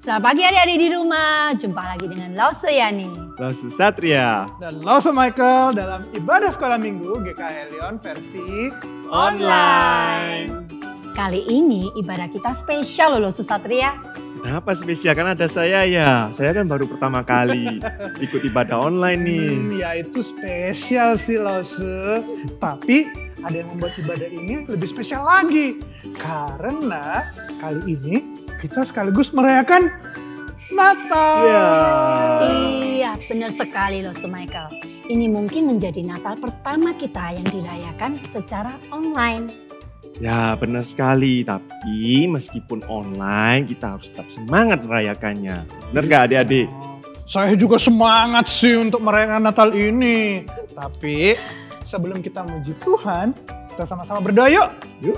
Selamat pagi adik-adik di rumah. Jumpa lagi dengan Lause Yani. Lause Satria. Dan Lause Michael dalam ibadah sekolah minggu GKI Leon versi Online. Kali ini ibadah kita spesial loh Lause Satria. Kenapa spesial? Kan ada saya ya. Saya kan baru pertama kali ikut ibadah online nih. Ya itu spesial sih Lause. Tapi ada yang membuat ibadah ini lebih spesial lagi. Karena kali ini kita sekaligus merayakan Natal. Iya, benar sekali loh Michael. Ini mungkin menjadi Natal pertama kita yang dirayakan secara online. Ya benar sekali. Tapi meskipun online kita harus tetap semangat merayakannya. Benar gak adik-adik? Saya juga semangat sih untuk merayakan Natal ini. Tapi sebelum kita memuji Tuhan, kita sama-sama berdoa yuk. Yuk.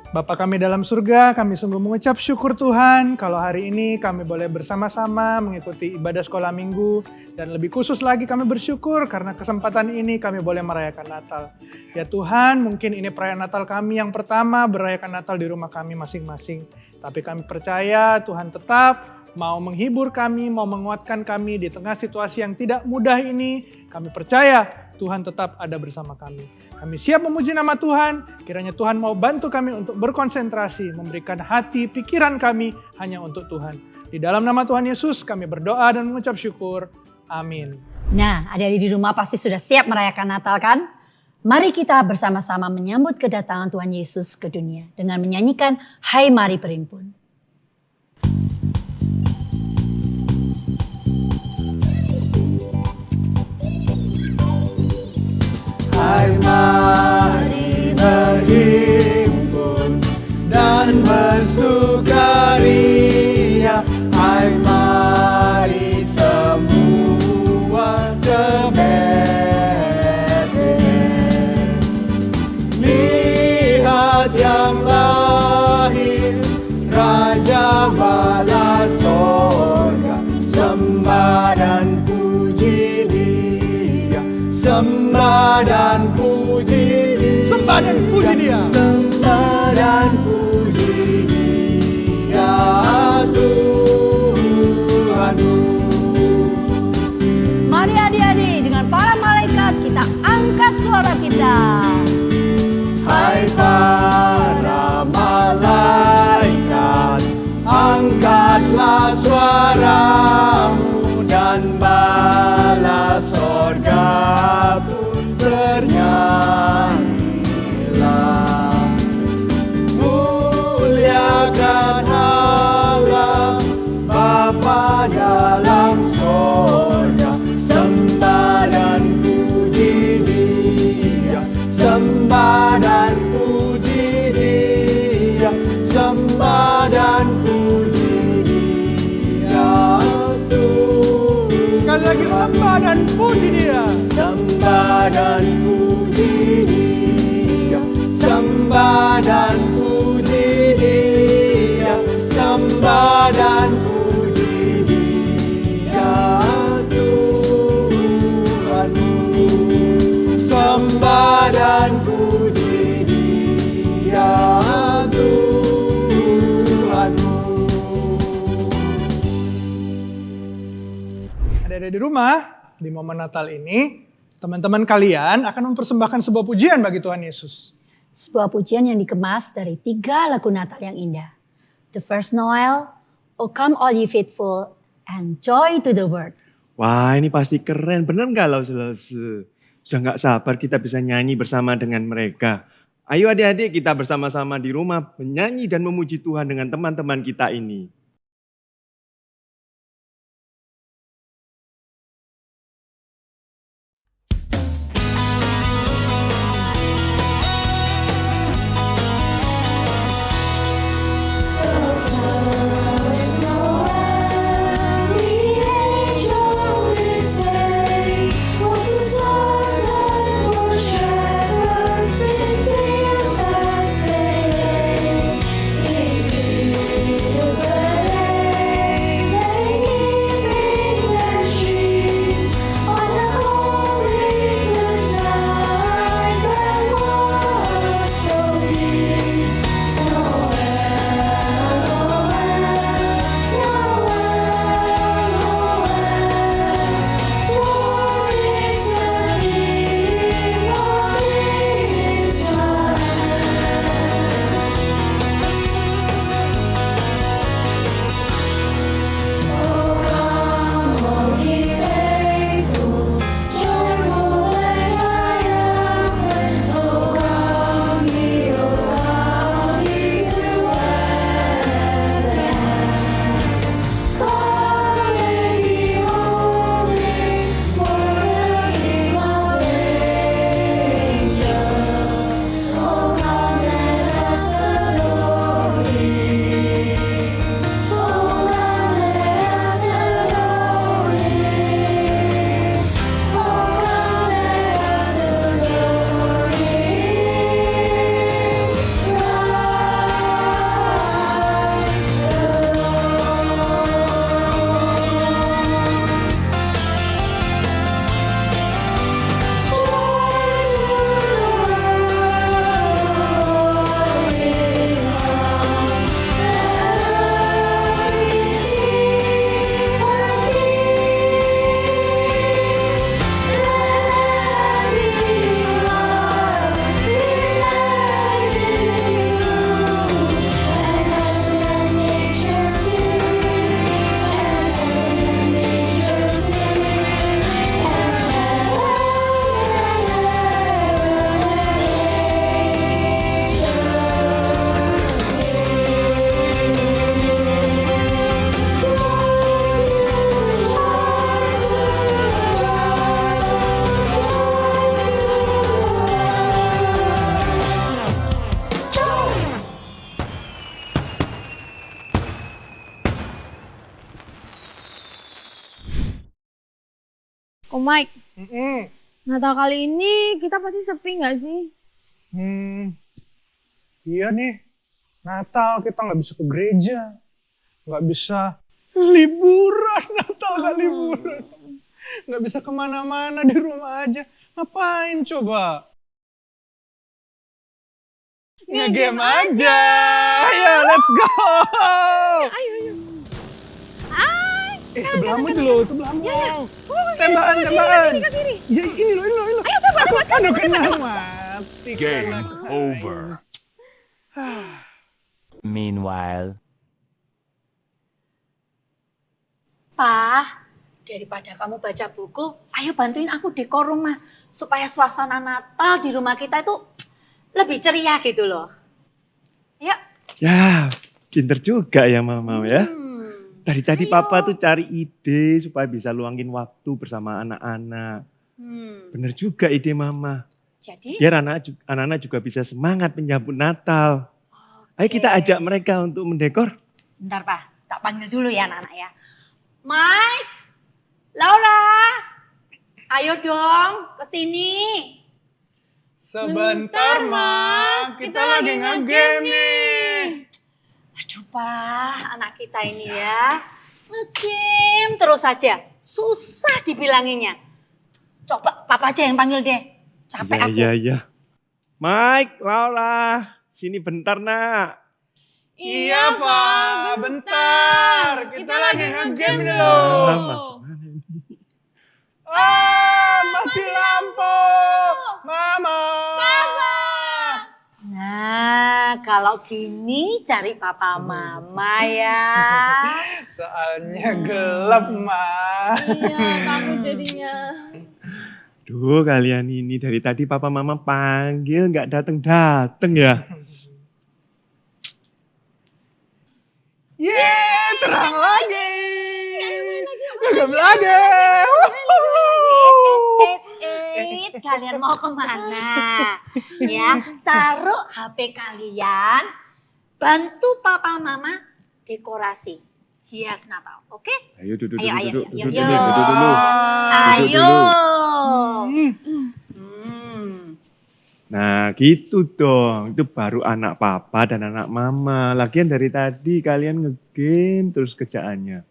Bapa kami dalam surga, kami sungguh mengucap syukur Tuhan kalau hari ini kami boleh bersama-sama mengikuti ibadah sekolah minggu. Dan lebih khusus lagi kami bersyukur karena kesempatan ini kami boleh merayakan Natal. Ya Tuhan, mungkin ini perayaan Natal kami yang pertama, merayakan Natal di rumah kami masing-masing. Tapi kami percaya Tuhan tetap mau menghibur kami, mau menguatkan kami di tengah situasi yang tidak mudah ini. Kami percaya Tuhan tetap ada bersama kami. Kami siap memuji nama Tuhan, kiranya Tuhan mau bantu kami untuk berkonsentrasi, memberikan hati, pikiran kami hanya untuk Tuhan. Di dalam nama Tuhan Yesus kami berdoa dan mengucap syukur. Amin. Nah, adik-adik di rumah pasti sudah siap merayakan Natal kan? Mari kita bersama-sama menyambut kedatangan Tuhan Yesus ke dunia dengan menyanyikan Hai Mari Berimpun. Hai mari berhimpun dan bersukaria. Hai mari semua ke Betlehem. Lihat yang lahir, Raja bala sorga. Sembah dan puji Dia. Sembah dan puji Dia. Sembah dan puji Dia. Sembah dan puji Dia Tuhanku. Mari adik-adik dengan para malaikat kita angkat suara kita. Hai para malaikat, angkatlah suaramu dan bala sorga pun bernyanyilah. Muliakan Allah Bapa dalam sorga. Sembah dan puji Dia. Sembah dan puji Dia. Sembah dan puji Dia Tuhan. Sekali lagi sembah dan puji Dia. Sembah dan puji Dia. Sembah dan puji Dia. Sembah dan puji Dia Tuhanku. Sembah dan puji Dia Tuhanku. Ada di rumah, di momen Natal ini, teman-teman kalian akan mempersembahkan sebuah pujian bagi Tuhan Yesus. Sebuah pujian yang dikemas dari 3 lagu Natal yang indah. The First Noel, O Come All Ye Faithful, and Joy to the World. Wah ini pasti keren. Bener gak Lause? Sudah gak sabar kita bisa nyanyi bersama dengan mereka. Ayo adik-adik kita bersama-sama di rumah menyanyi dan memuji Tuhan dengan teman-teman kita ini. Shepherds in fields as they lay, in fields Ko Mike, Mm-mm. Natal kali ini kita pasti sepi nggak sih? Iya nih, Natal kita nggak bisa ke gereja, nggak bisa liburan, Natal nggak liburan, nggak bisa kemana-mana, di rumah aja. Ngapain coba? Nge-game aja. Ayo, let's go. Ayo. Sebelahmu dulu, sebelahmu. Tembakan. Ke kiri. Ya, ini loh. Ayo tembak. Aduh, kena mati. Game kena. over. Meanwhile. Pa, daripada kamu baca buku, ayo bantuin aku dekor rumah. Supaya suasana Natal di rumah kita itu lebih ceria gitu loh. Ayo. Ya, pinter juga ya Mama ya. Dari tadi Ayo. Papa tuh cari ide supaya bisa luangin waktu bersama anak-anak. Bener juga ide Mama. Jadi, Biar anak-anak juga bisa semangat menyambut Natal. Ayo kita ajak mereka untuk mendekor. bentar Pak, tak panggil dulu ya anak-anak ya. Mike, Laura, ayo dong kesini. Sebentar, Ma. Kita lagi nge-game nih. Aduh Pak, anak kita ini ya. Nge-game terus saja. Susah dibilanginnya. Coba Papa aja yang panggil deh. Capek aku. Iya. Mike, Laura, sini bentar nak. Iya, Pak. Bentar. Kita lagi nge-game dulu. Mama, Mati lampu. Mama. Nah, kalau gini cari papa mama ya. Soalnya gelap, Ma. Iya, takut jadinya. Duh kalian ini dari tadi Papa Mama panggil nggak dateng ya. Yeay, terang lagi. Game lagi. Kalian mau kemana? Ya, taruh HP kalian, bantu papa mama dekorasi hias Natal, oke? Ayo duduk Ayo, dulu. yuk. Duduk dulu. Ayo. Nah gitu dong, itu baru anak papa dan anak mama. Lagian dari tadi kalian ngegame terus kerjaannya.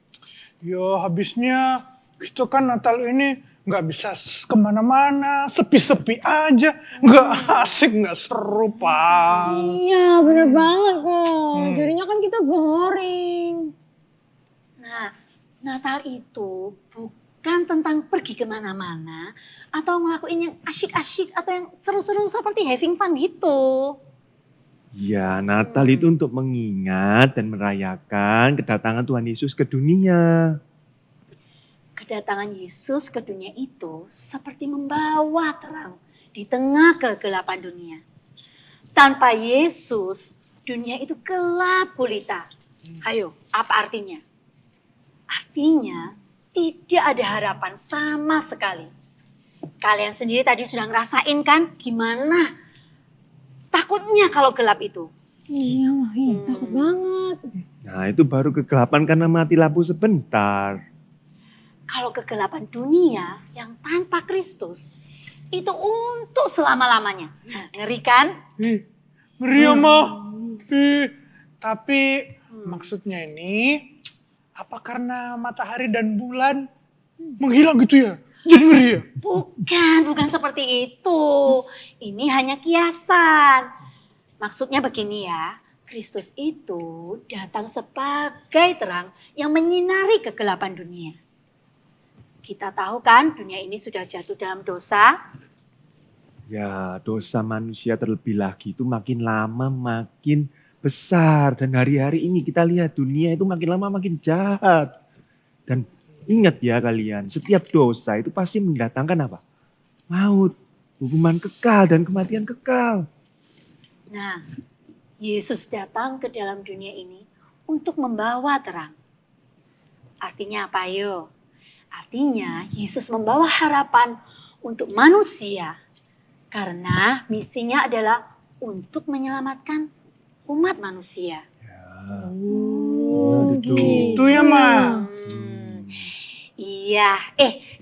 Yo, habisnya kita kan Natal ini nggak bisa kemana-mana, sepi-sepi aja, nggak asik, nggak seru, Pak. Iya, bener banget kok. Jadinya kan kita boring. Nah, Natal itu bukan tentang pergi kemana-mana atau ngelakuin yang asyik-asyik atau yang seru-seru seperti having fun gitu. Ya Natal itu untuk mengingat dan merayakan kedatangan Tuhan Yesus ke dunia. Kedatangan Yesus ke dunia itu seperti membawa terang di tengah kegelapan dunia. Tanpa Yesus, dunia itu gelap gulita. Ayo, apa artinya? Artinya tidak ada harapan sama sekali. Kalian sendiri tadi sudah ngerasain kan gimana takutnya kalau gelap itu. Iya, Mah. Takut banget. Nah itu baru kegelapan karena mati lampu sebentar. Kalau kegelapan dunia yang tanpa Kristus itu untuk selama-lamanya. Ngeri kan? Ngeri ya, Ma. Tapi maksudnya ini, apa karena matahari dan bulan menghilang gitu ya? Jadi ngeri ya? Bukan seperti itu. Ini hanya kiasan. Maksudnya begini ya, Kristus itu datang sebagai terang yang menyinari kegelapan dunia. Kita tahu kan dunia ini sudah jatuh dalam dosa. Ya dosa manusia terlebih lagi itu makin lama makin besar. Dan hari-hari ini kita lihat dunia itu makin lama makin jahat. Dan ingat ya kalian, setiap dosa itu pasti mendatangkan apa? Maut, hukuman kekal dan kematian kekal. Nah, Yesus datang ke dalam dunia ini untuk membawa terang. Artinya apa yo? Artinya Yesus membawa harapan untuk manusia. Karena misinya adalah untuk menyelamatkan umat manusia. Itu ya, Ma. Iya,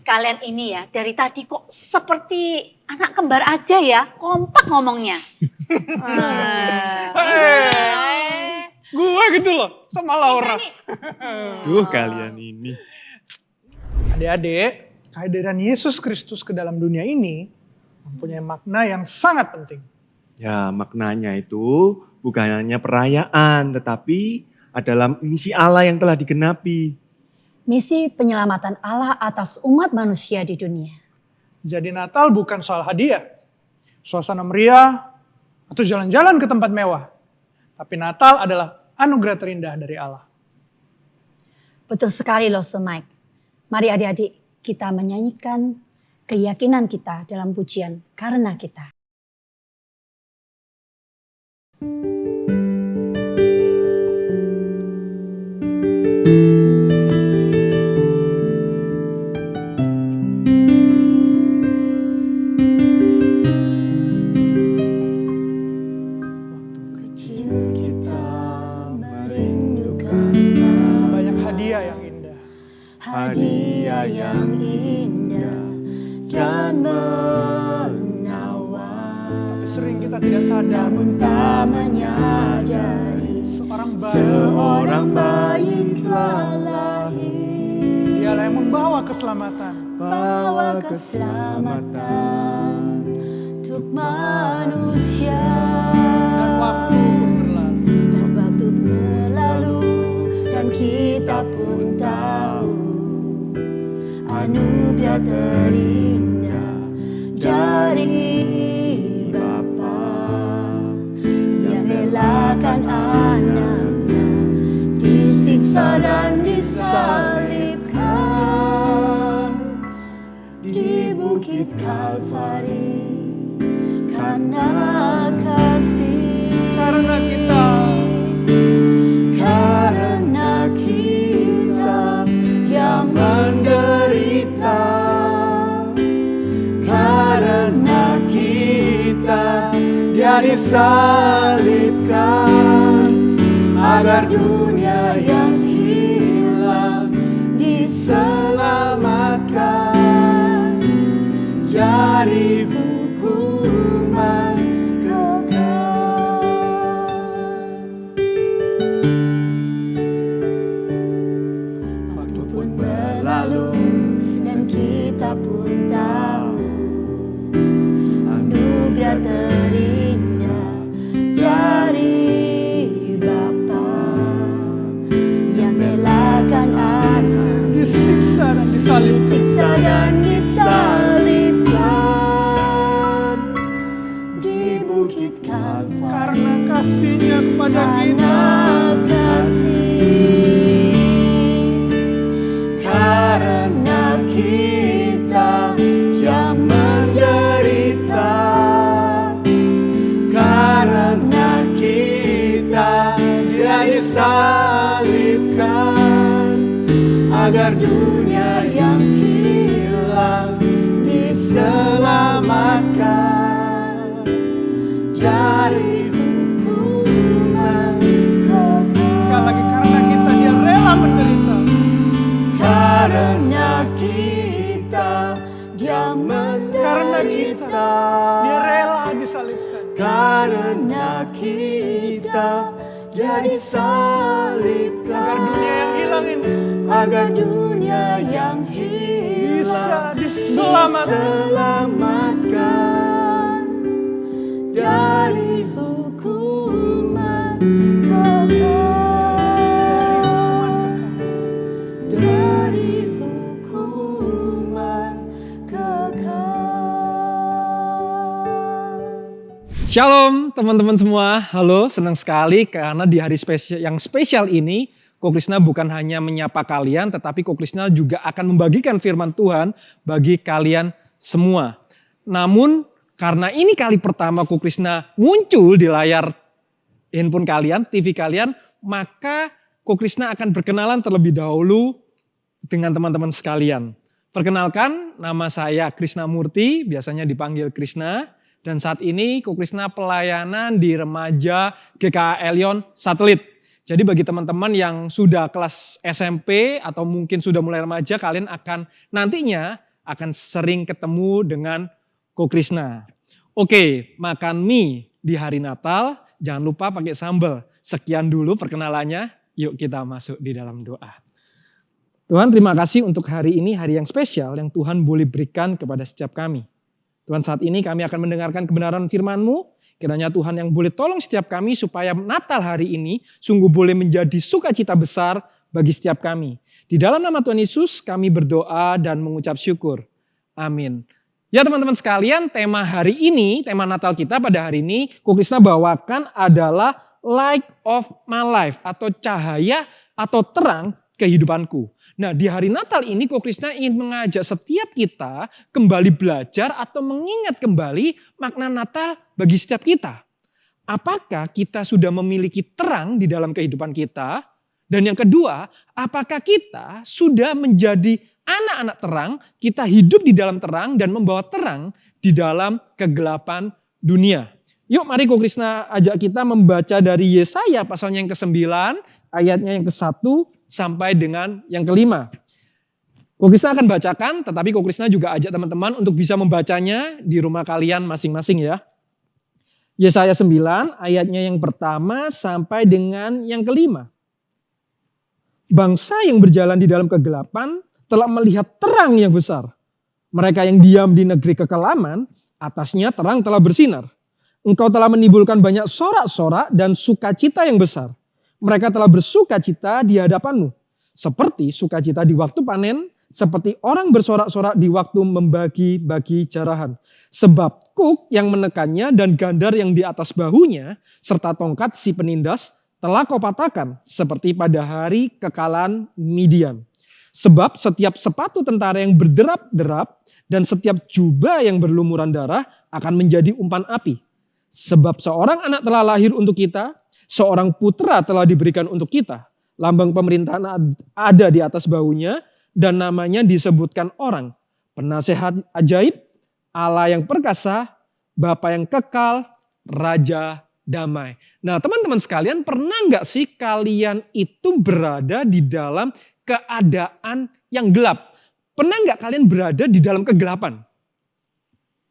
Kalian ini ya dari tadi kok seperti anak kembar aja ya, kompak ngomongnya. Gue gitu loh sama Laura. Kalian ini. Adik-adik, kehadiran Yesus Kristus ke dalam dunia ini mempunyai makna yang sangat penting. Ya, maknanya itu bukan hanya perayaan, tetapi adalah misi Allah yang telah digenapi. Misi penyelamatan Allah atas umat manusia di dunia. Jadi Natal bukan soal hadiah, suasana meriah, atau jalan-jalan ke tempat mewah. Tapi Natal adalah anugerah terindah dari Allah. Betul sekali loh Mike. Mari adik-adik kita menyanyikan keyakinan kita dalam pujian Karena Kita. Banyak hadiah yang indah. Hadiah yang indah dan menawan. Tapi sering kita tidak sadar. Namun tak menyadari Seorang bayi bayi telah lahir. dialah yang membawa keselamatan. Bawa keselamatan untuk manusia. Dan waktu pun berlalu. Dan waktu berlalu dan kita pun tahu anugerah terindah dari Bapa yang relakan anaknya disiksa dan disalibkan di bukit Kalvari karena kasih. Karena kita Dia menderita. Karena kita Dia disalibkan agar dunia yang hilang diselamatkan dari hukuman kekal. Waktu pun berlalu dan kita pun tahu anugerah terindah dari Bapa yang relakan anak disiksa dan disalibkan. disiksa dan disalibkan di bukit Kalvari. Karena kasihnya kepada kita. Karena kita Dia menderita. Karena kita Dia disalibkan agar dunia yang hilang diselamatkan dari hukuman kekal. Sekali lagi, karena kita Dia rela menderita. Karena kita Dia menderita. Karena kita Dia rela disalibkan. Karena kita Dia disalibkan Agar dunia yang hilang ini agar dunia yang bisa hilang diselamatkan. diselamatkan dari hukuman kekal. Dari hukuman kekal. Shalom teman-teman semua, halo, senang sekali karena di hari yang spesial ini Ko Krisna bukan hanya menyapa kalian, tetapi Ko Krisna juga akan membagikan firman Tuhan bagi kalian semua. Namun karena ini kali pertama Ko Krisna muncul di layar handphone kalian, TV kalian, maka Ko Krisna akan berkenalan terlebih dahulu dengan teman-teman sekalian. Perkenalkan, nama saya Krisna Murti, biasanya dipanggil Krisna. Dan saat ini Ko Krisna pelayanan di remaja GKA Elion Satelit. Jadi bagi teman-teman yang sudah kelas SMP atau mungkin sudah mulai remaja, kalian akan nantinya akan sering ketemu dengan Ko Krisna. Oke, makan mie di hari Natal, jangan lupa pakai sambal. Sekian dulu perkenalannya, yuk kita masuk di dalam doa. Tuhan, terima kasih untuk hari ini, hari yang spesial yang Tuhan boleh berikan kepada setiap kami. Tuhan, saat ini kami akan mendengarkan kebenaran firman-Mu. Kiranya Tuhan yang boleh tolong setiap kami supaya Natal hari ini sungguh boleh menjadi sukacita besar bagi setiap kami. Di dalam nama Tuhan Yesus kami berdoa dan mengucap syukur. Amin. Ya teman-teman sekalian, tema hari ini, tema Natal kita pada hari ini, Ko Krisna bawakan adalah Light of My Life atau cahaya atau terang kehidupanku. Nah, di hari Natal ini Ko Krisna ingin mengajak setiap kita kembali belajar atau mengingat kembali makna Natal bagi setiap kita. Apakah kita sudah memiliki terang di dalam kehidupan kita? Dan yang kedua, apakah kita sudah menjadi anak-anak terang, kita hidup di dalam terang dan membawa terang di dalam kegelapan dunia. Yuk mari Ko Krisna ajak kita membaca dari Yesaya pasalnya yang ke-9, ayatnya yang ke-1 sampai dengan yang ke-5. Ko Krisna akan bacakan, tetapi Ko Krisna juga ajak teman-teman untuk bisa membacanya di rumah kalian masing-masing ya. Yesaya 9 ayatnya yang pertama sampai dengan yang ke-5. Bangsa yang berjalan di dalam kegelapan telah melihat terang yang besar. Mereka yang diam di negeri kekelaman, atasnya terang telah bersinar. Engkau telah menimbulkan banyak sorak-sorak dan sukacita yang besar. Mereka telah bersukacita di hadapanmu. Seperti sukacita di waktu panen, seperti orang bersorak-sorak di waktu membagi-bagi jarahan. Sebab kuk yang menekannya dan gandar yang di atas bahunya, serta tongkat si penindas, telah kau patahkan seperti pada hari kekalahan Midian. Sebab setiap sepatu tentara yang berderap-derap dan setiap jubah yang berlumuran darah akan menjadi umpan api. Sebab seorang anak telah lahir untuk kita, seorang putra telah diberikan untuk kita. Lambang pemerintahan ada di atas bahunya dan namanya disebutkan orang. Penasehat ajaib, Allah yang perkasa, Bapa yang kekal, Raja damai. Nah teman-teman sekalian, pernah nggak sih kalian itu berada di dalam keadaan yang gelap? Pernah nggak kalian berada di dalam kegelapan?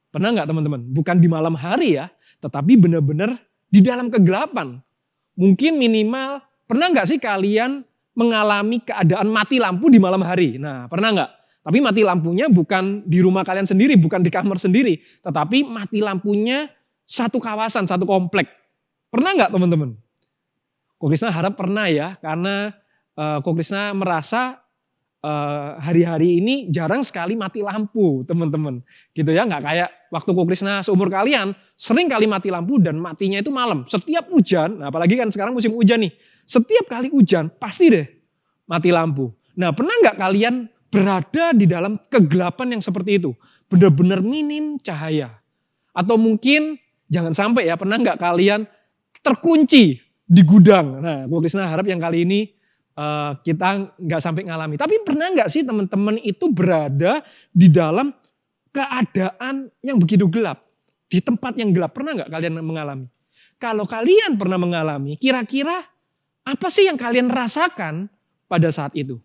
Pernah nggak teman-teman? Bukan di malam hari ya, tetapi benar-benar di dalam kegelapan. Mungkin minimal, pernah nggak sih kalian mengalami keadaan mati lampu di malam hari? Nah, pernah nggak? Tapi mati lampunya bukan di rumah kalian sendiri, bukan di kamar sendiri. Tetapi mati lampunya satu kawasan, satu komplek. Pernah nggak teman-teman? Ko Krisna harap pernah ya, karena Ko Krisna merasa hari-hari ini jarang sekali mati lampu teman-teman. Gitu ya, nggak kayak waktu Ko Krisna seumur kalian, sering kali mati lampu dan matinya itu malam. Setiap hujan, nah apalagi kan sekarang musim hujan nih, setiap kali hujan pasti deh mati lampu. Nah pernah nggak kalian berada di dalam kegelapan yang seperti itu? Benar-benar minim cahaya. Atau mungkin jangan sampai ya, pernah nggak kalian terkunci di gudang? Nah Ko Krisna harap yang kali ini kita nggak sampai ngalami. Tapi pernah nggak sih teman-teman itu berada di dalam keadaan yang begitu gelap? Di tempat yang gelap, pernah nggak kalian mengalami? Kalau kalian pernah mengalami, kira-kira apa sih yang kalian rasakan pada saat itu?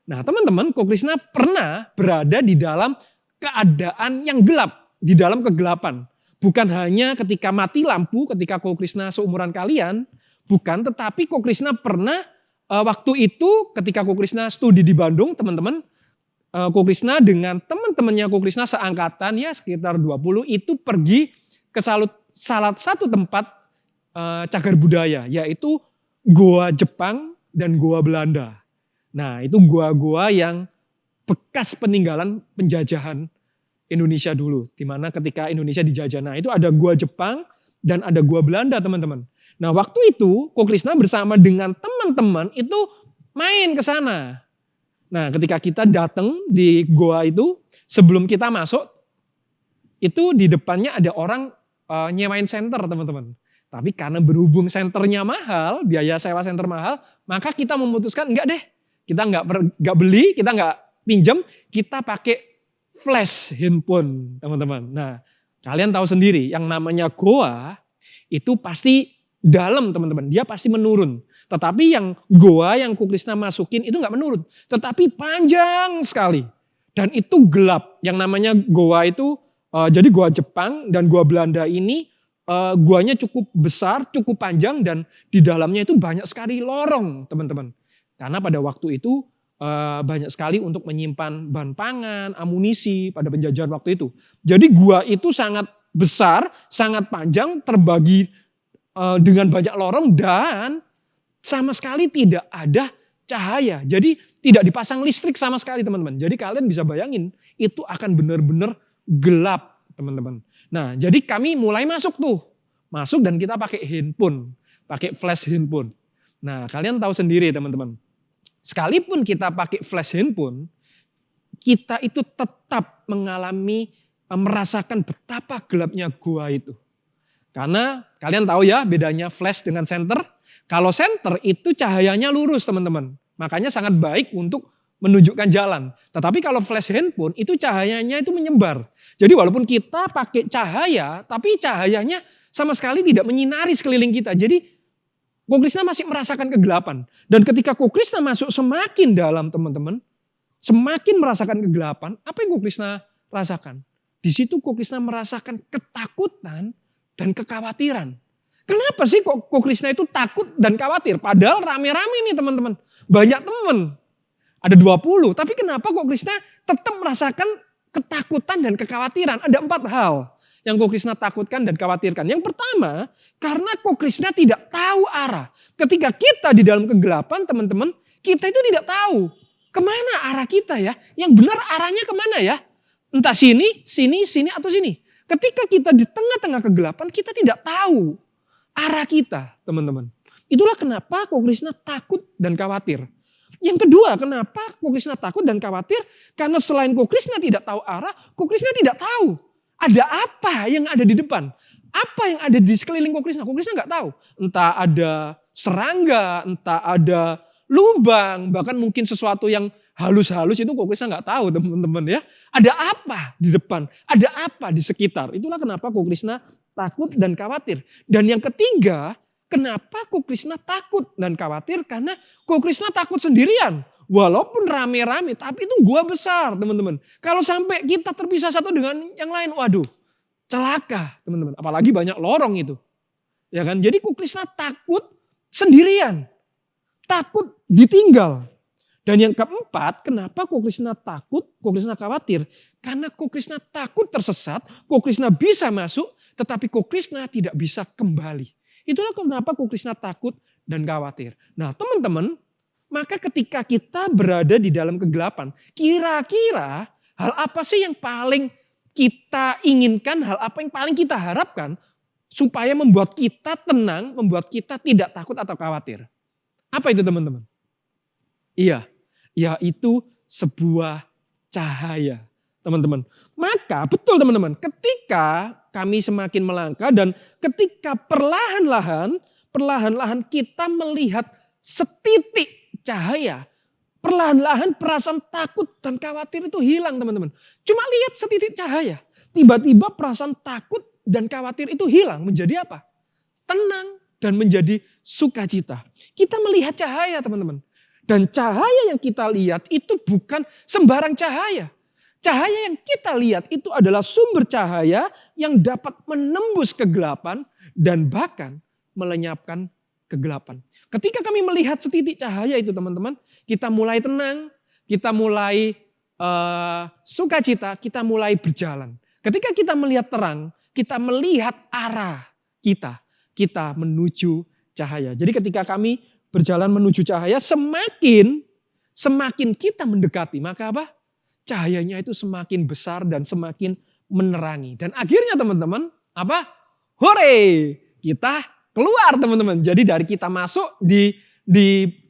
Nah teman-teman, Ko Krisna pernah berada di dalam keadaan yang gelap, di dalam kegelapan. Bukan hanya ketika mati lampu, ketika Ko Krisna seumuran kalian, bukan, tetapi Ko Krisna pernah waktu itu ketika Ko Krisna studi di Bandung, teman-teman, Ko Krisna dengan teman-temannya Ko Krisna seangkatan ya sekitar 20 itu pergi ke salah satu tempat cagar budaya, yaitu Goa Jepang dan Goa Belanda. Nah itu goa-goa yang bekas peninggalan penjajahan Indonesia dulu. Dimana ketika Indonesia dijajah, nah itu ada Goa Jepang dan ada Goa Belanda teman-teman. Nah waktu itu Ko Krisna bersama dengan teman-teman itu main ke sana. Nah ketika kita datang di goa itu, sebelum kita masuk, itu di depannya ada orang nyewain senter teman-teman. Tapi karena berhubung senternya mahal, biaya sewa senter mahal, maka kita memutuskan enggak deh. Kita enggak beli, kita enggak pinjam, kita pakai flash handphone teman-teman. Nah kalian tahu sendiri yang namanya goa itu pasti dalam teman-teman, dia pasti menurun. Tetapi yang goa yang Ko Krisna masukin itu enggak menurun, tetapi panjang sekali. Dan itu gelap. Yang namanya goa itu, jadi goa Jepang dan goa Belanda ini guanya cukup besar, cukup panjang dan di dalamnya itu banyak sekali lorong teman-teman. Karena pada waktu itu banyak sekali untuk menyimpan bahan pangan, amunisi pada penjajahan waktu itu. Jadi gua itu sangat besar, sangat panjang, terbagi dengan banyak lorong dan sama sekali tidak ada cahaya. Jadi tidak dipasang listrik sama sekali teman-teman. Jadi kalian bisa bayangin itu akan benar-benar gelap teman-teman. Nah jadi kami mulai masuk tuh. Masuk dan kita pakai handphone. Pakai flash handphone. Nah kalian tahu sendiri teman-teman. Sekalipun kita pakai flash handphone. Kita itu tetap merasakan betapa gelapnya gua itu. Karena kalian tahu ya bedanya flash dengan senter. Kalau senter itu cahayanya lurus teman-teman. Makanya sangat baik untuk menunjukkan jalan. Tetapi kalau flash handphone itu cahayanya itu menyebar. Jadi walaupun kita pakai cahaya, tapi cahayanya sama sekali tidak menyinari sekeliling kita. Jadi Ko Krisna masih merasakan kegelapan. Dan ketika Ko Krisna masuk semakin dalam teman-teman, semakin merasakan kegelapan, apa yang Ko Krisna rasakan? Di situ Ko Krisna merasakan ketakutan dan kekhawatiran. Kenapa sih kok Ko Krisna itu takut dan khawatir? Padahal rame-rame nih teman-teman. Banyak teman. Ada 20. Tapi kenapa Ko Krisna tetap merasakan ketakutan dan kekhawatiran? Ada 4 hal yang Ko Krisna takutkan dan khawatirkan. Yang pertama, karena Ko Krisna tidak tahu arah. Ketika kita di dalam kegelapan teman-teman, kita itu tidak tahu kemana arah kita ya. Yang benar arahnya kemana ya. Entah sini, atau sini. Ketika kita di tengah-tengah kegelapan, kita tidak tahu arah kita, teman-teman. Itulah kenapa Ko Krisna takut dan khawatir. Yang kedua, kenapa Ko Krisna takut dan khawatir? Karena selain Ko Krisna tidak tahu arah, Ko Krisna tidak tahu ada apa yang ada di depan. Apa yang ada di sekeliling Ko Krisna nggak tahu. Entah ada serangga, entah ada lubang, bahkan mungkin sesuatu yang halus-halus itu Ko Krisna nggak tahu teman-teman ya. Ada apa di depan, ada apa di sekitar. Itulah kenapa Ko Krisna takut dan khawatir. Dan yang ketiga, kenapa Ko Krisna takut dan khawatir? Karena Ko Krisna takut sendirian. Walaupun rame-rame, tapi itu gua besar teman-teman. Kalau sampai kita terpisah satu dengan yang lain, waduh celaka teman-teman. Apalagi banyak lorong itu. Ya kan? Jadi Ko Krisna takut sendirian. Takut ditinggal. Dan yang keempat, kenapa Ko Krisna takut, Ko Krisna khawatir? Karena Ko Krisna takut tersesat, Ko Krisna bisa masuk, tetapi Ko Krisna tidak bisa kembali. Itulah kenapa Ko Krisna takut dan khawatir. Nah teman-teman, maka ketika kita berada di dalam kegelapan, kira-kira hal apa sih yang paling kita inginkan, hal apa yang paling kita harapkan, supaya membuat kita tenang, membuat kita tidak takut atau khawatir? Apa itu teman-teman? Iya, yaitu sebuah cahaya, teman-teman. Maka betul teman-teman, ketika kami semakin melangkah dan ketika perlahan-lahan kita melihat setitik cahaya, perlahan-lahan perasaan takut dan khawatir itu hilang teman-teman. Cuma lihat setitik cahaya, tiba-tiba perasaan takut dan khawatir itu hilang menjadi apa? Tenang dan menjadi sukacita. Kita melihat cahaya teman-teman. Dan cahaya yang kita lihat itu bukan sembarang cahaya. Cahaya yang kita lihat itu adalah sumber cahaya yang dapat menembus kegelapan dan bahkan melenyapkan kegelapan. Ketika kami melihat setitik cahaya itu teman-teman, kita mulai tenang, kita mulai sukacita, kita mulai berjalan. Ketika kita melihat terang, kita melihat arah kita menuju cahaya. Jadi ketika kami berjalan menuju cahaya, semakin kita mendekati, maka apa? Cahayanya itu semakin besar dan semakin menerangi. Dan akhirnya teman-teman, apa? Hore! Kita keluar teman-teman. Jadi dari kita masuk di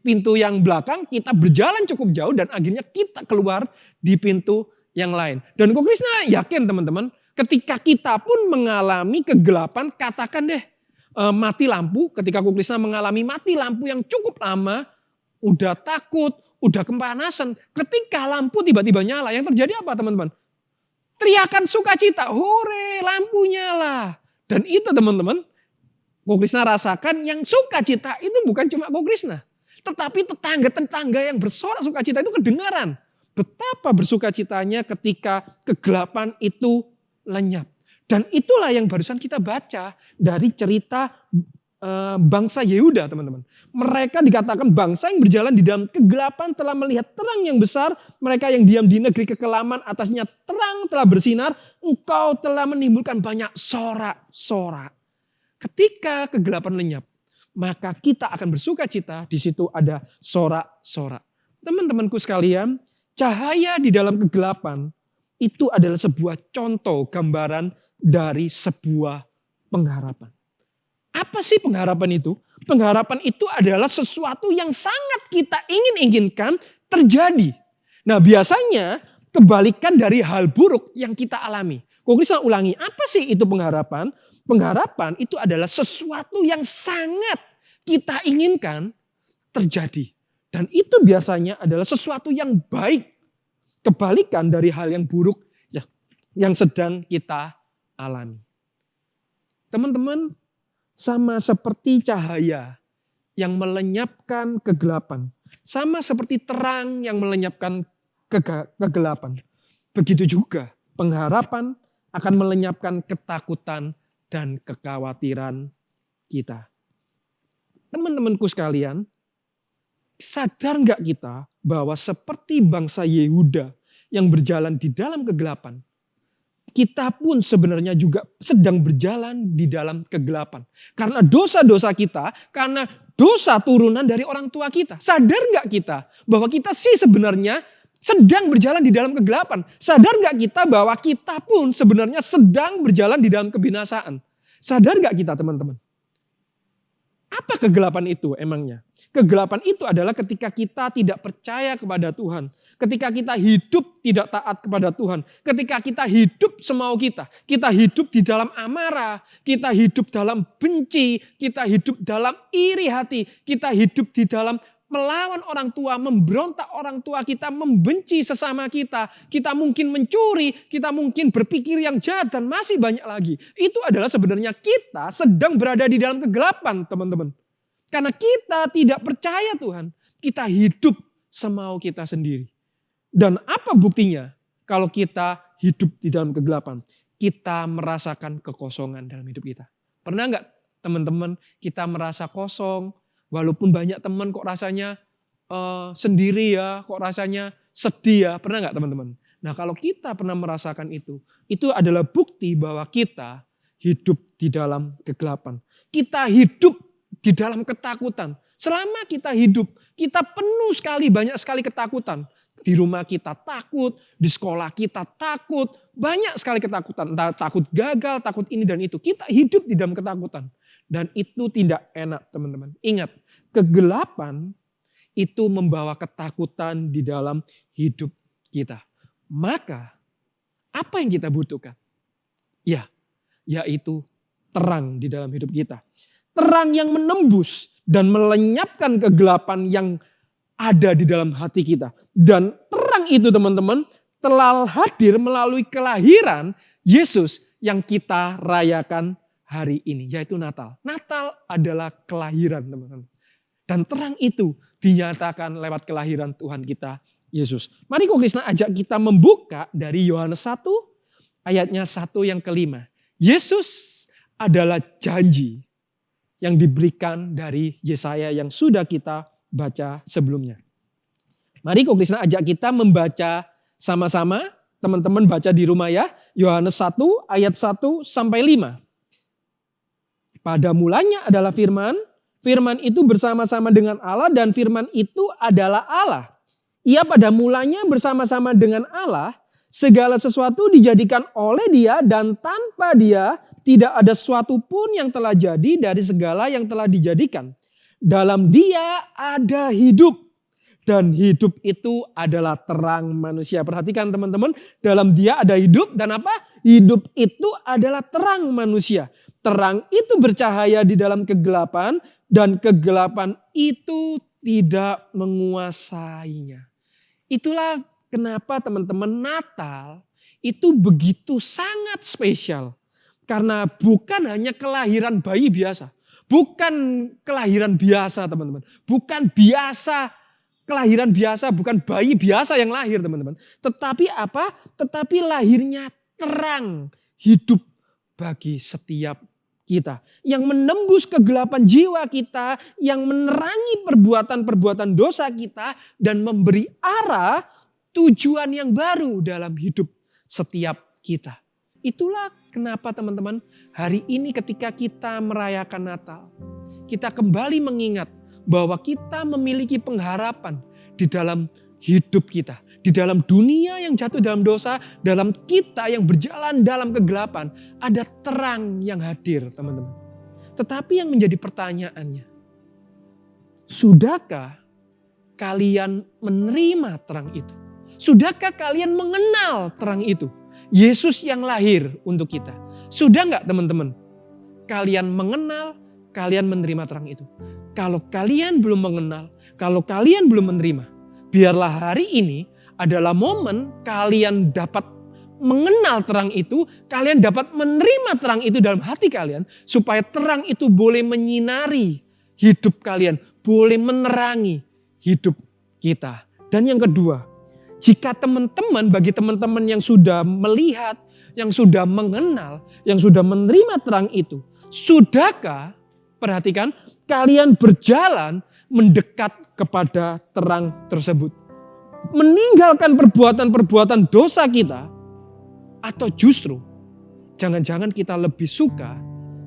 pintu yang belakang, kita berjalan cukup jauh dan akhirnya kita keluar di pintu yang lain. Dan Ko Krisna yakin teman-teman, ketika kita pun mengalami kegelapan, katakan deh, mati lampu, ketika Ko Krisna mengalami mati lampu yang cukup lama, udah takut, udah kepanasan. Ketika lampu tiba-tiba nyala, yang terjadi apa teman-teman? Teriakan sukacita, hore lampu nyala. Dan itu teman-teman, Ko Krisna rasakan yang sukacita itu bukan cuma Ko Krisna. Tetapi tetangga-tetangga yang bersorak sukacita itu kedengaran. Betapa bersukacitanya ketika kegelapan itu lenyap. Dan itulah yang barusan kita baca dari cerita bangsa Yehuda, teman-teman. Mereka dikatakan bangsa yang berjalan di dalam kegelapan telah melihat terang yang besar. Mereka yang diam di negeri kekelaman, atasnya terang telah bersinar. Engkau telah menimbulkan banyak sorak-sorak. Ketika kegelapan lenyap, maka kita akan bersukacita. Di situ ada sorak-sorak. Teman-temanku sekalian, cahaya di dalam kegelapan itu adalah sebuah contoh gambaran dari sebuah pengharapan. Apa sih pengharapan itu? Pengharapan itu adalah sesuatu yang sangat kita inginkan terjadi. Nah, biasanya kebalikan dari hal buruk yang kita alami. Kok Krisna ulangi, apa sih itu pengharapan? Pengharapan itu adalah sesuatu yang sangat kita inginkan terjadi. Dan itu biasanya adalah sesuatu yang baik. Kebalikan dari hal yang buruk yang sedang kita alami. Teman-teman, sama seperti cahaya yang melenyapkan kegelapan. Sama seperti terang yang melenyapkan kegelapan. Begitu juga pengharapan akan melenyapkan ketakutan dan kekhawatiran kita. Teman-temanku sekalian, sadar nggak kita bahwa seperti bangsa Yehuda yang berjalan di dalam kegelapan, kita pun sebenarnya juga sedang berjalan di dalam kegelapan. Karena dosa-dosa kita, karena dosa turunan dari orang tua kita. Sadar nggak kita bahwa kita sih sebenarnya sedang berjalan di dalam kegelapan? Sadar nggak kita bahwa kita pun sebenarnya sedang berjalan di dalam kebinasaan? Sadar nggak kita teman-teman? Apa kegelapan itu emangnya? Kegelapan itu adalah ketika kita tidak percaya kepada Tuhan. Ketika kita hidup tidak taat kepada Tuhan. Ketika kita hidup semau kita. Kita hidup di dalam amarah. Kita hidup dalam benci. Kita hidup dalam iri hati. Kita hidup di dalam melawan orang tua, memberontak orang tua kita, membenci sesama kita. Kita mungkin mencuri, kita mungkin berpikir yang jahat dan masih banyak lagi. Itu adalah sebenarnya kita sedang berada di dalam kegelapan, teman-teman. Karena kita tidak percaya Tuhan, kita hidup semau kita sendiri. Dan apa buktinya kalau kita hidup di dalam kegelapan? Kita merasakan kekosongan dalam hidup kita. Pernah nggak teman-teman kita merasa kosong? Walaupun banyak teman kok rasanya sendiri ya, kok rasanya sedih ya. Pernah nggak teman-teman? Nah kalau kita pernah merasakan itu adalah bukti bahwa kita hidup di dalam kegelapan. Kita hidup di dalam ketakutan. Selama kita hidup, kita penuh sekali, banyak sekali ketakutan. Di rumah kita takut, di sekolah kita takut, banyak sekali ketakutan. Entah takut gagal, takut ini dan itu. Kita hidup di dalam ketakutan. Dan itu tidak enak teman-teman. Ingat, kegelapan itu membawa ketakutan di dalam hidup kita. Maka, apa yang kita butuhkan? Ya, yaitu terang di dalam hidup kita. Terang yang menembus dan melenyapkan kegelapan yang ada di dalam hati kita. Dan terang itu teman-teman telah hadir melalui kelahiran Yesus yang kita rayakan hari ini, yaitu Natal. Natal adalah kelahiran teman-teman. Dan terang itu dinyatakan lewat kelahiran Tuhan kita Yesus. Mari Ko Krisna ajak kita membuka dari Yohanes 1 ayatnya 1 yang kelima. Yesus adalah janji yang diberikan dari Yesaya yang sudah kita baca sebelumnya. Mari Ko Krisna ajak kita membaca sama-sama. Teman-teman baca di rumah ya. Yohanes 1 ayat 1 sampai 5. Pada mulanya adalah firman. Firman itu bersama-sama dengan Allah dan firman itu adalah Allah. Ia pada mulanya bersama-sama dengan Allah. Segala sesuatu dijadikan oleh Dia dan tanpa Dia tidak ada sesuatu pun yang telah jadi dari segala yang telah dijadikan. Dalam Dia ada hidup. Dan hidup itu adalah terang manusia. Perhatikan teman-teman, dalam Dia ada hidup dan apa? Hidup itu adalah terang manusia. Terang itu bercahaya di dalam kegelapan dan kegelapan itu tidak menguasainya. Itulah kenapa teman-teman Natal itu begitu sangat spesial. Karena bukan hanya kelahiran bayi biasa. Bukan kelahiran biasa teman-teman. Bukan biasa kelahiran biasa, bukan bayi biasa yang lahir teman-teman. Tetapi apa? Tetapi lahirnya terang hidup bagi setiap kita. Yang menembus kegelapan jiwa kita, yang menerangi perbuatan-perbuatan dosa kita, dan memberi arah tujuan yang baru dalam hidup setiap kita. Itulah kenapa teman-teman hari ini ketika kita merayakan Natal, kita kembali mengingat bahwa kita memiliki pengharapan di dalam hidup kita. Di dalam dunia yang jatuh dalam dosa, dalam kita yang berjalan dalam kegelapan, ada terang yang hadir teman-teman. Tetapi yang menjadi pertanyaannya, sudahkah kalian menerima terang itu? Sudahkah kalian mengenal terang itu? Yesus yang lahir untuk kita. Sudah enggak teman-teman? Kalian mengenal, kalian menerima terang itu. Kalau kalian belum mengenal, kalau kalian belum menerima, biarlah hari ini adalah momen kalian dapat mengenal terang itu, kalian dapat menerima terang itu dalam hati kalian, supaya terang itu boleh menyinari hidup kalian, boleh menerangi hidup kita. Dan yang kedua, jika teman-teman, bagi teman-teman yang sudah melihat, yang sudah mengenal, yang sudah menerima terang itu, sudahkah, perhatikan, kalian berjalan mendekat kepada terang tersebut? Meninggalkan perbuatan-perbuatan dosa kita, atau justru jangan-jangan kita lebih suka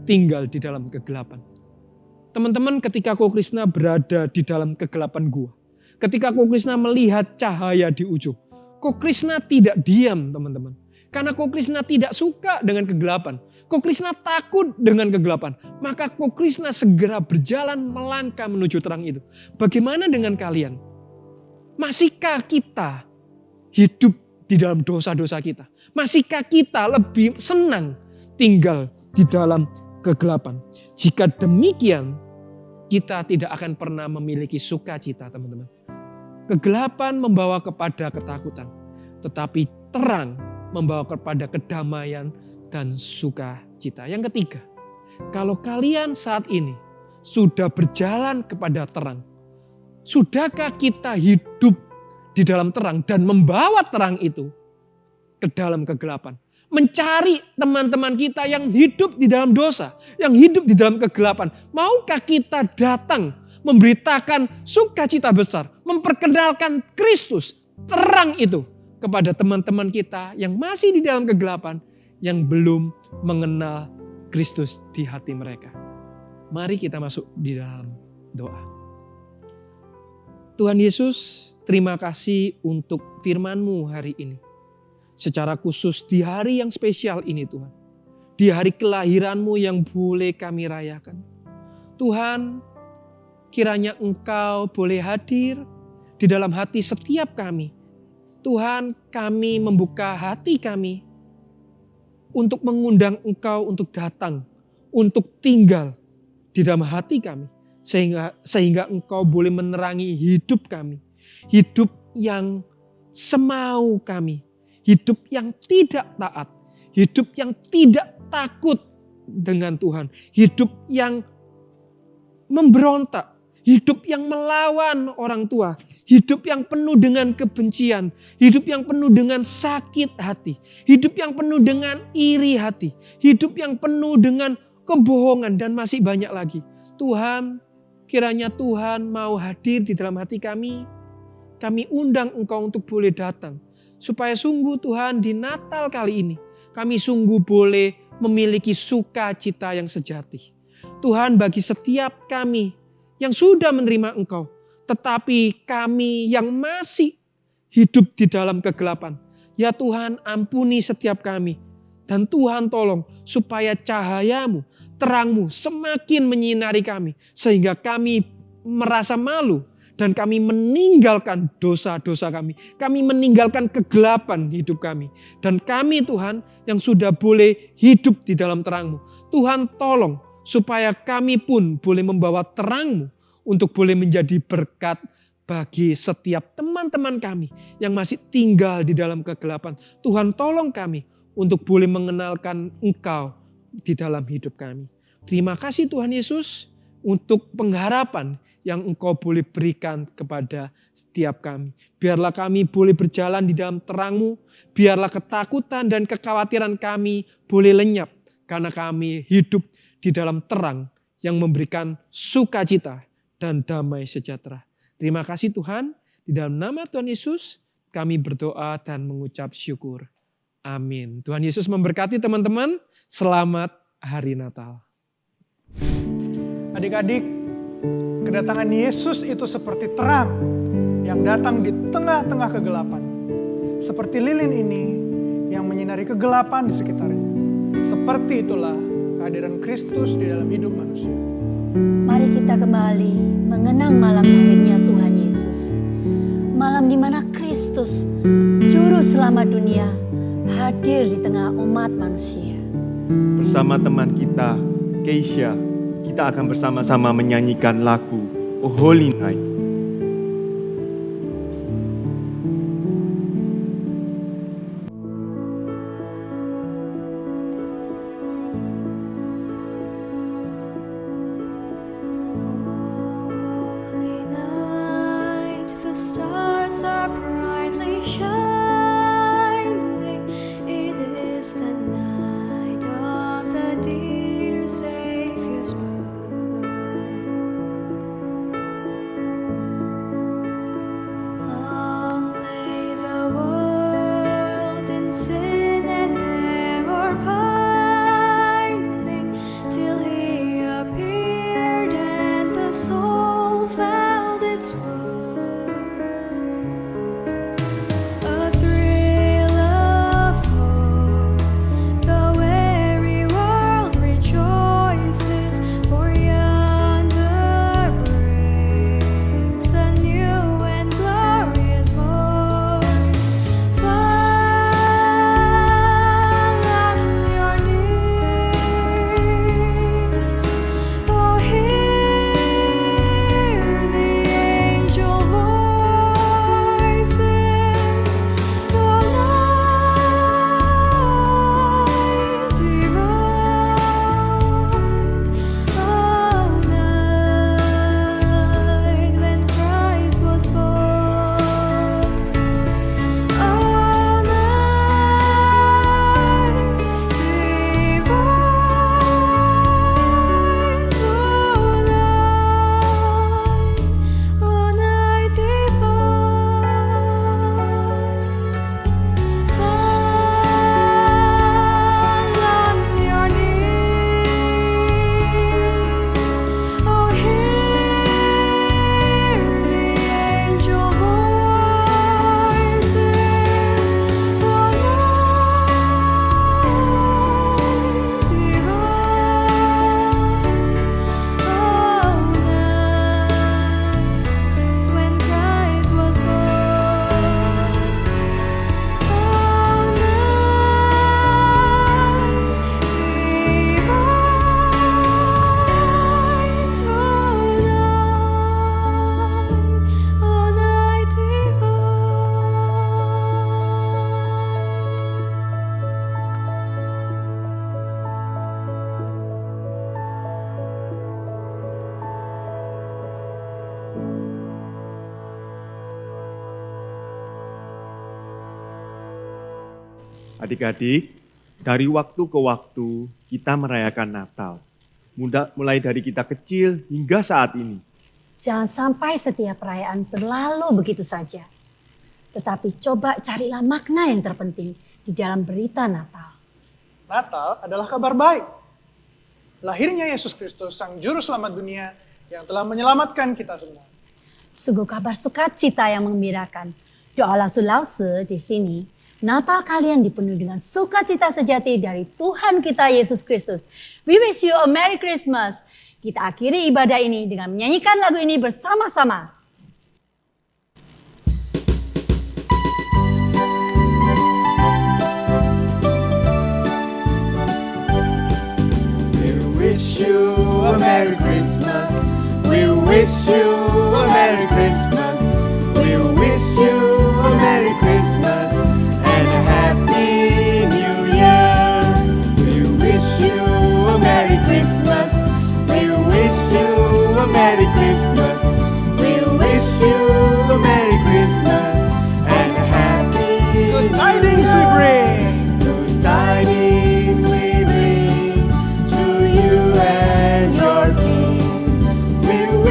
tinggal di dalam kegelapan. Teman-teman, ketika Ko Krisna berada di dalam kegelapan gua, ketika Ko Krisna melihat cahaya di ujung, Ko Krisna tidak diam teman-teman. Karena Ko Krisna tidak suka dengan kegelapan. Ko Krisna takut dengan kegelapan. Maka Ko Krisna segera berjalan melangkah menuju terang itu. Bagaimana dengan kalian? Masihkah kita hidup di dalam dosa-dosa kita? Masihkah kita lebih senang tinggal di dalam kegelapan? Jika demikian, kita tidak akan pernah memiliki sukacita teman-teman. Kegelapan membawa kepada ketakutan. Tetapi terang membawa kepada kedamaian dan sukacita. Yang ketiga, kalau kalian saat ini sudah berjalan kepada terang, sudahkah kita hidup di dalam terang dan membawa terang itu ke dalam kegelapan? Mencari teman-teman kita yang hidup di dalam dosa, yang hidup di dalam kegelapan. Maukah kita datang memberitakan sukacita besar, memperkenalkan Kristus, terang itu, kepada teman-teman kita yang masih di dalam kegelapan, yang belum mengenal Kristus di hati mereka. Mari kita masuk di dalam doa. Tuhan Yesus, terima kasih untuk firman-Mu hari ini. Secara khusus di hari yang spesial ini Tuhan. Di hari kelahiran-Mu yang boleh kami rayakan. Tuhan, kiranya Engkau boleh hadir di dalam hati setiap kami. Tuhan, kami membuka hati kami untuk mengundang Engkau untuk datang, untuk tinggal di dalam hati kami. Sehingga Engkau boleh menerangi hidup kami. Hidup yang semau kami. Hidup yang tidak taat. Hidup yang tidak takut dengan Tuhan. Hidup yang memberontak. Hidup yang melawan orang tua. Hidup yang penuh dengan kebencian. Hidup yang penuh dengan sakit hati. Hidup yang penuh dengan iri hati. Hidup yang penuh dengan kebohongan dan masih banyak lagi. Tuhan, kiranya Tuhan mau hadir di dalam hati kami. Kami undang Engkau untuk boleh datang. Supaya sungguh Tuhan di Natal kali ini, kami sungguh boleh memiliki sukacita yang sejati. Tuhan, bagi setiap kami yang sudah menerima Engkau, tetapi kami yang masih hidup di dalam kegelapan, ya Tuhan, ampuni setiap kami. Dan Tuhan tolong supaya cahaya-Mu, terang-Mu semakin menyinari kami. Sehingga kami merasa malu dan kami meninggalkan dosa-dosa kami. Kami meninggalkan kegelapan hidup kami. Dan kami Tuhan yang sudah boleh hidup di dalam terang-Mu. Tuhan tolong supaya kami pun boleh membawa terang-Mu untuk boleh menjadi berkat bagi setiap teman-teman kami yang masih tinggal di dalam kegelapan. Tuhan tolong kami untuk boleh mengenalkan Engkau di dalam hidup kami. Terima kasih Tuhan Yesus untuk pengharapan yang Engkau boleh berikan kepada setiap kami. Biarlah kami boleh berjalan di dalam terang-Mu. Biarlah ketakutan dan kekhawatiran kami boleh lenyap. Karena kami hidup di dalam terang yang memberikan sukacita dan damai sejahtera. Terima kasih Tuhan. Di dalam nama Tuhan Yesus kami berdoa dan mengucap syukur. Amin. Tuhan Yesus memberkati teman-teman. Selamat Hari Natal. Adik-adik, kedatangan Yesus itu seperti terang yang datang di tengah-tengah kegelapan. Seperti lilin ini yang menyinari kegelapan di sekitarnya. Seperti itulah kehadiran Kristus di dalam hidup manusia. Mari kita kembali mengenang malam lahirnya Tuhan Yesus. Malam di mana Kristus, Juru Selamat dunia, hadir di tengah umat manusia. Bersama teman kita, Keisha, kita akan bersama-sama menyanyikan lagu Oh Holy Night. Holy night, the stars are brightly shining. It is the night of the dear Savior's birth. Long lay the world in sin and error pining, till He appeared and the soul felt its worth. A thrill of hope, the weary world rejoices, for yonder breaks a new and glorious morn. Fall on your knees, oh hear the angel voices, oh night divine, oh night when Christ was born, oh night divine, oh night divine. Fall on your knees, oh hear the angel voices, oh night divine, oh night when Christ was born, oh night divine, oh night Adik-adik, dari waktu ke waktu kita merayakan Natal. Mulai dari kita kecil hingga saat ini. Jangan sampai setiap perayaan berlalu begitu saja. Tetapi coba carilah makna yang terpenting di dalam berita Natal. Natal adalah kabar baik. Lahirnya Yesus Kristus, Sang Juru Selamat dunia yang telah menyelamatkan kita semua. Sungguh kabar sukacita yang menggembirakan. Doalah Sulawesi di sini. Natal kalian dipenuhi dengan sukacita sejati dari Tuhan kita Yesus Kristus. We wish you a Merry Christmas. Kita akhiri ibadah ini dengan menyanyikan lagu ini bersama-sama. We wish you a Merry Christmas. We wish you a Merry Christmas. We wish you a Merry Christmas and a Happy New Year. We wish you a Merry Christmas. We wish you a Merry Christmas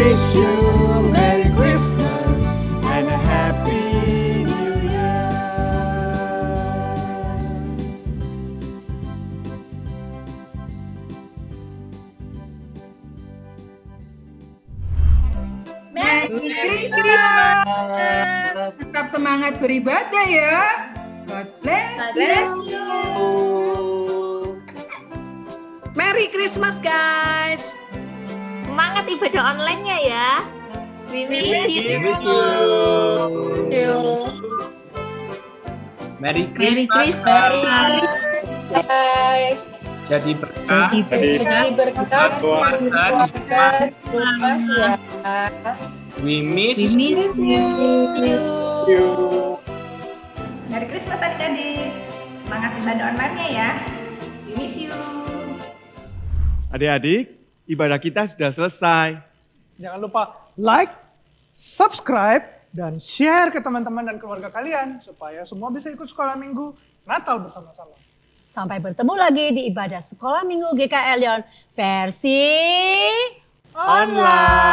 wish you Merry Christmas and a Happy New Year. Merry Christmas. Tetap semangat beribadah ya. God bless you. Merry Christmas guys. Semangat ibadah online-nya ya. We miss you. Merry Christmas. Guys. Jadi berkah. Jadi berkat keluarga ya. We miss you. Merry Christmas adik-adik. Semangat ibadah online-nya ya. We miss you. Adik-adik, ibadah kita sudah selesai. Jangan lupa like, subscribe, dan share ke teman-teman dan keluarga kalian supaya semua bisa ikut sekolah minggu Natal bersama-sama. Sampai bertemu lagi di ibadah sekolah minggu GKL Lyon versi Online.